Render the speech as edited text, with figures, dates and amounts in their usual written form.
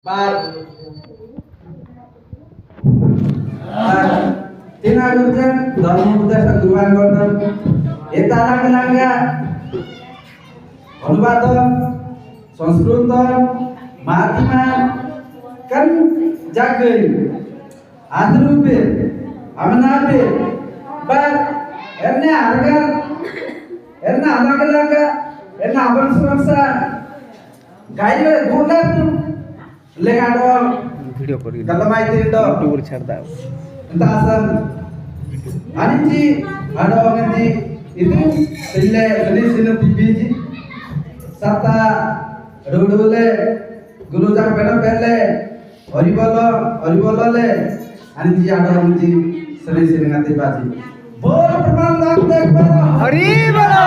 Bar, tina durjan dalam muda santuan gordon, eta langga अनुवादन संस्कृतन माध्यमा kan jagai adrupe amnape bar erna harga erna alaga erna aban suramsa gaile gunar tu legado video करी kalau mai tindo YouTube वर छाड़ दाव entah asal anji ado nganji itu sille sille tibiji sata rodole gulu jak pena pele oribolo le anji ado anji sille ngati baji bol permandan dekbar Hari बोलो